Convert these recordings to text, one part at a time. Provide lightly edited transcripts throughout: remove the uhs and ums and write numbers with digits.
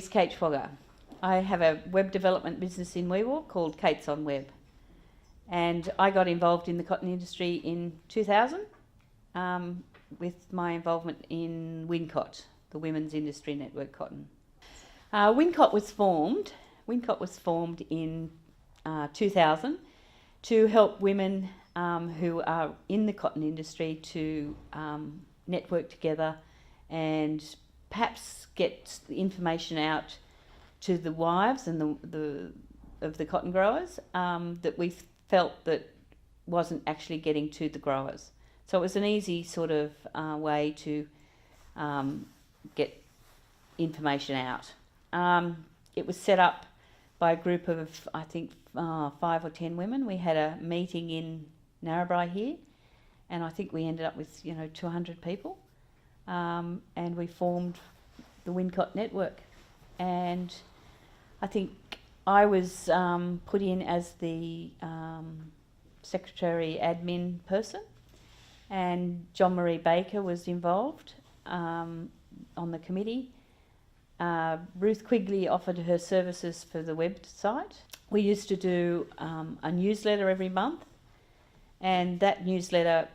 is Kate Schwager. I have a web development business in Wee Waa called Kate's on Web. And I got involved in the cotton industry in 2000 with my involvement in Wincott, the Women's Industry Network Cotton. Wincott was formed in 2000 to help women who are in the cotton industry to network together and perhaps get the information out to the wives and of the cotton growers that we felt that wasn't actually getting to the growers. So it was an easy sort of way to get information out. It was set up by a group of, I think, 5 or 10 women. We had a meeting in Narrabri here, and I think we ended up with 200 people, and we formed the Wincott network. And I think I was put in as the secretary admin person, and John Marie Baker was involved on the committee. Ruth Quigley offered her services for the website. We used to do a newsletter every month, and that newsletter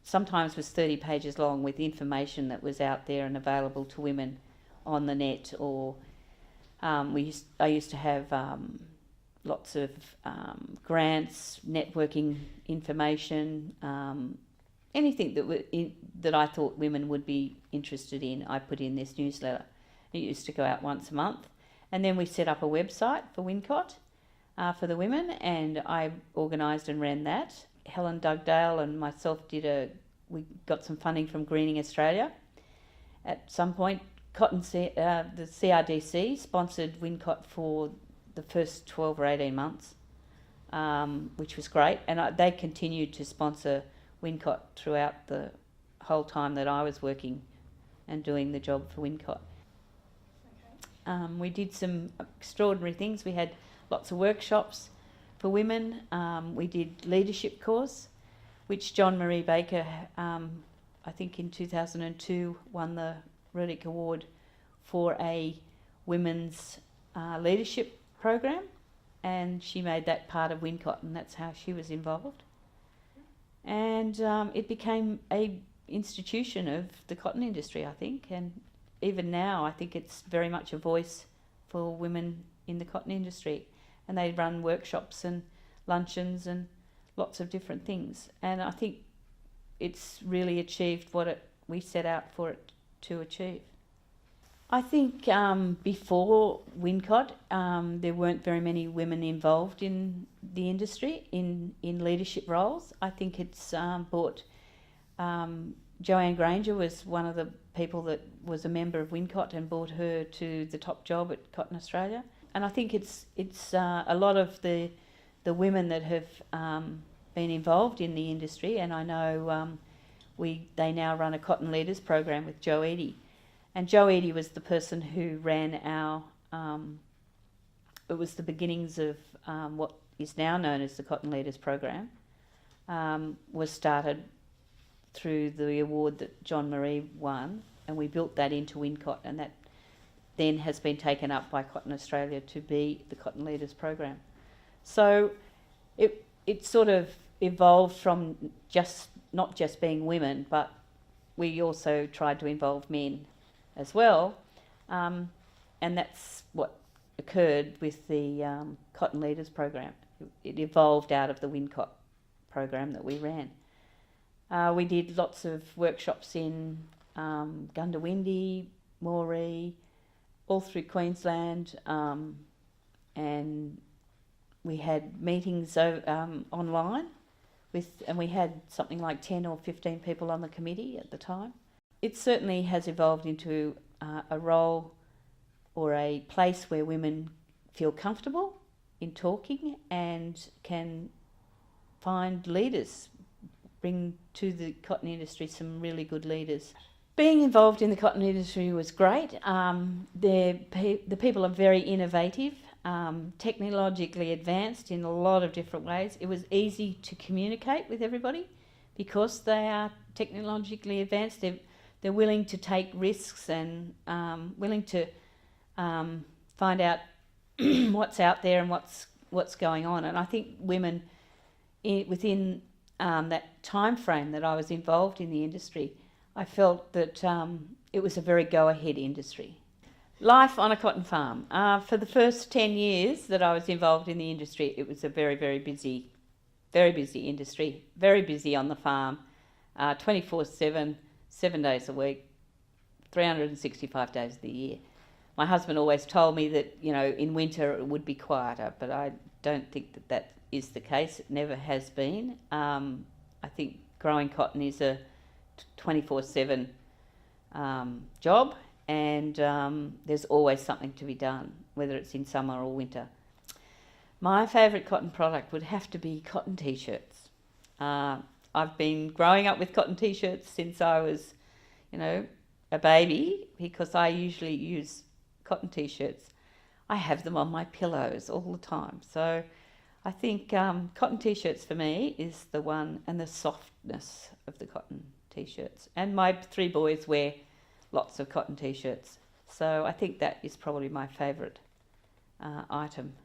sometimes was 30 pages long with information that was out there and available to women on the net. Or I used to have lots of grants, networking information, anything that I thought women would be interested in, I put in this newsletter. It used to go out once a month. And then we set up a website for Wincott for the women, and I organised and ran that. Helen Dugdale and myself we got some funding from Greening Australia. At some point, the CRDC sponsored Wincott for the first 12 or 18 months, which was great. And they continued to sponsor Wincott throughout the whole time that I was working and doing the job for Wincott. We did some extraordinary things. We had lots of workshops for women. We did leadership course, which John Marie Baker, I think in 2002, won the Ruddick Award for a women's leadership program, and she made that part of Wincott, and that's how she was involved. And it became a institution of the cotton industry, I think, and even now I think it's very much a voice for women in the cotton industry, and they run workshops and luncheons and lots of different things, and I think it's really achieved what we set out for it to achieve. I think before Wincott there weren't very many women involved in the industry in leadership roles. I think it's brought Joanne Granger was one of the people that was a member of Wincott and brought her to the top job at Cotton Australia. And I think it's a lot of the women that have been involved in the industry, and I know they now run a Cotton Leaders program with Jo Eadie. And Jo Eadie was the person who ran it was the beginnings of what is now known as the Cotton Leaders program, was started through the award that John Marie won, and we built that into Wincott, and that then has been taken up by Cotton Australia to be the Cotton Leaders program. So it sort of evolved from not just being women, but we also tried to involve men as well, and that's what occurred with the Cotton Leaders program. It evolved out of the Wincott program that we ran. We did lots of workshops in Gundawindi, Moree, all through Queensland, and we had meetings online and we had something like 10 or 15 people on the committee at the time. It certainly has evolved into a role or a place where women feel comfortable in talking and can find leaders, bring to the cotton industry some really good leaders. Being involved in the cotton industry was great. The people are very innovative, technologically advanced in a lot of different ways. It was easy to communicate with everybody because they are technologically advanced. They're willing to take risks and willing to find out what's out there and what's going on. And I think women within that time frame that I was involved in the industry, I felt that it was a very go-ahead industry. Life on a cotton farm. For the first 10 years that I was involved in the industry, it was a very, very busy industry, very busy on the farm, 24/7, 7 days a week, 365 days of the year. My husband always told me that, in winter it would be quieter, but I don't think that is the case. It never has been. I think growing cotton is a 24/7 job, and there's always something to be done, whether it's in summer or winter. My favourite cotton product would have to be cotton t-shirts. I've been growing up with cotton t-shirts since I was, a baby, because I usually use cotton t-shirts. I have them on my pillows all the time. So I think cotton t-shirts for me is the one, and the softness of the cotton t-shirts. And my 3 boys wear lots of cotton t-shirts. So I think that is probably my favourite item